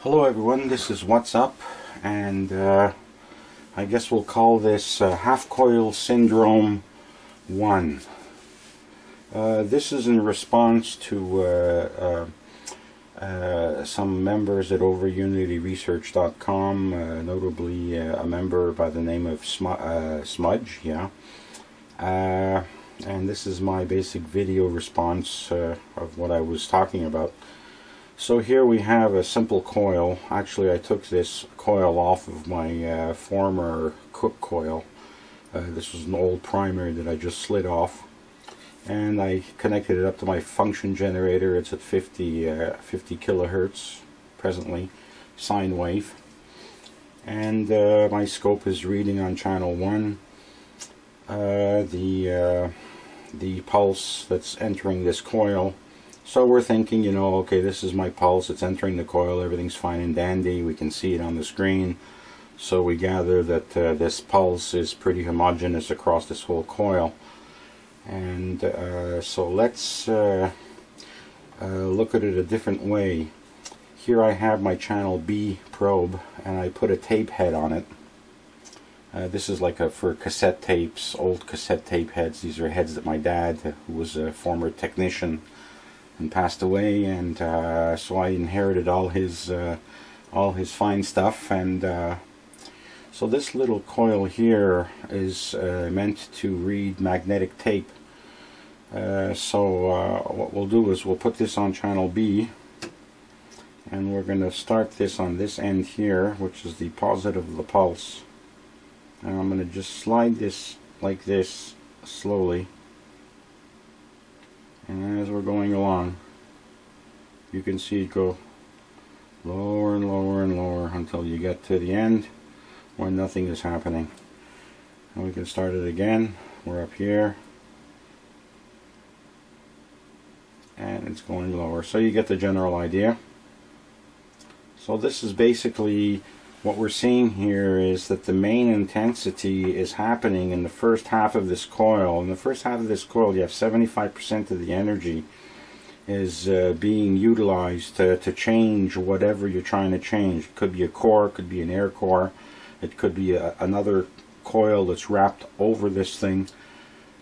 Hello everyone, this is wattsup, and I guess we'll call this Half Coil Syndrome 1. This is in response to some members at overunityresearch.com, notably a member by the name of Smudge, and this is my basic video response of what I was talking about. So here we have a simple coil. Actually, I took this coil off of my former cook coil. This was an old primary that I just slid off, and I connected it up to my function generator. It's at 50 kilohertz presently, sine wave, and my scope is reading on channel 1 the pulse that's entering this coil. So we're thinking, you know, okay, this is my pulse, it's entering the coil, everything's fine and dandy, we can see it on the screen. So we gather that this pulse is pretty homogeneous across this whole coil. And so let's look at it a different way. Here I have my channel B probe, and I put a tape head on it. This is like for cassette tapes, old cassette tape heads. These are heads that my dad, who was a former technician and passed away, and so I inherited all his fine stuff. And so this little coil here is meant to read magnetic tape. So what we'll do is we'll put this on channel B, and we're going to start this on this end here, which is the positive of the pulse. And I'm going to just slide this like this slowly. And as we're going along, you can see it go lower and lower and lower until you get to the end where nothing is happening. And we can start it again. We're up here, and it's going lower. So you get the general idea. So this is basically what we're seeing here, is that the main intensity is happening in the first half of this coil. In the first half of this coil, you have 75% of the energy is being utilized to change whatever you're trying to change. It could be a core, it could be an air core, it could be another coil that's wrapped over this thing.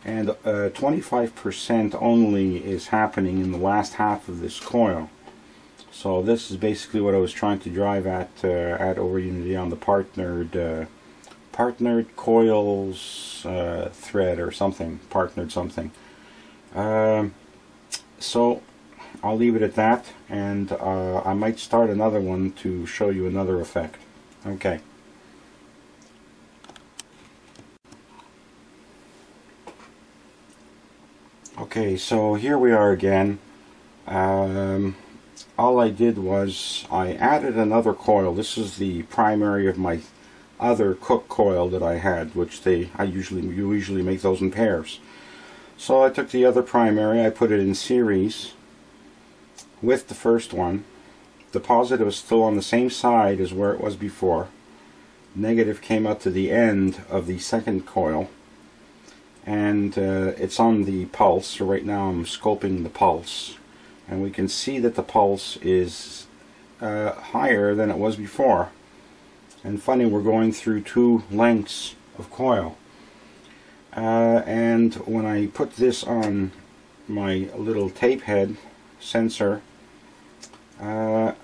And 25% only is happening in the last half of this coil. So this is basically what I was trying to drive at Overunity on the partnered coils thread or something, partnered something. So I'll leave it at that, and I might start another one to show you another effect. Okay. Okay, so here we are again. All I did was I added another coil. This is the primary of my other cook coil that I had, which you usually make those in pairs. So I took the other primary, I put it in series with the first one. The positive is still on the same side as where it was before. Negative came out to the end of the second coil, and it's on the pulse. So right now I'm scoping the pulse, and we can see that the pulse is higher than it was before. And funny, we're going through two lengths of coil. And when I put this on my little tape head sensor, when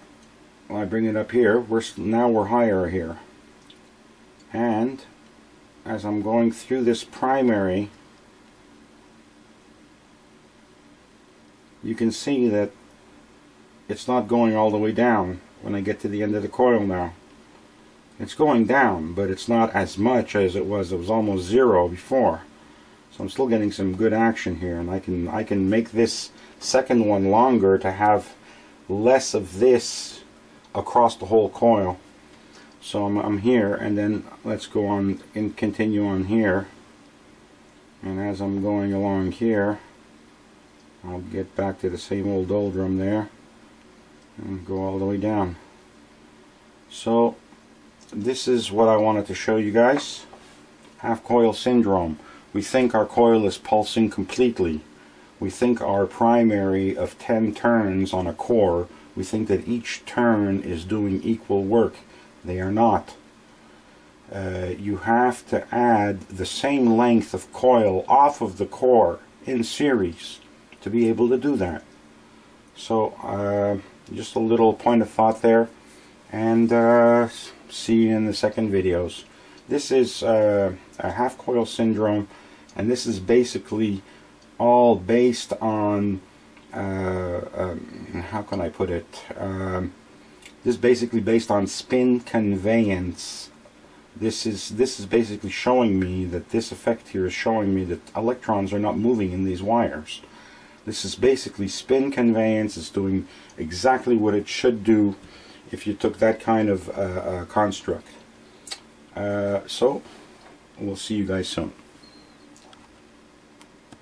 I bring it up here, now we're higher here. And as I'm going through this primary, you can see that it's not going all the way down when I get to the end of the coil now. It's going down, but it's not as much as it was. It was almost zero before. So I'm still getting some good action here, and I can make this second one longer to have less of this across the whole coil. So I'm here, and then let's go on and continue on here. And as I'm going along here, I'll get back to the same old doldrum there and go all the way down. So this is what I wanted to show you guys. Half coil syndrome. We think our coil is pulsing completely. We think our primary of 10 turns on a core We think that each turn is doing equal work. They are not. You have to add the same length of coil off of the core in series to be able to do that. So just a little point of thought there, and see you in the second videos. This is a half coil syndrome, and this is basically all based on how can I put it? This is basically based on spin conveyance. This is basically showing me that this effect here is showing me that electrons are not moving in these wires. This is basically spin conveyance. It's doing exactly what it should do if you took that kind of construct. So we'll see you guys soon.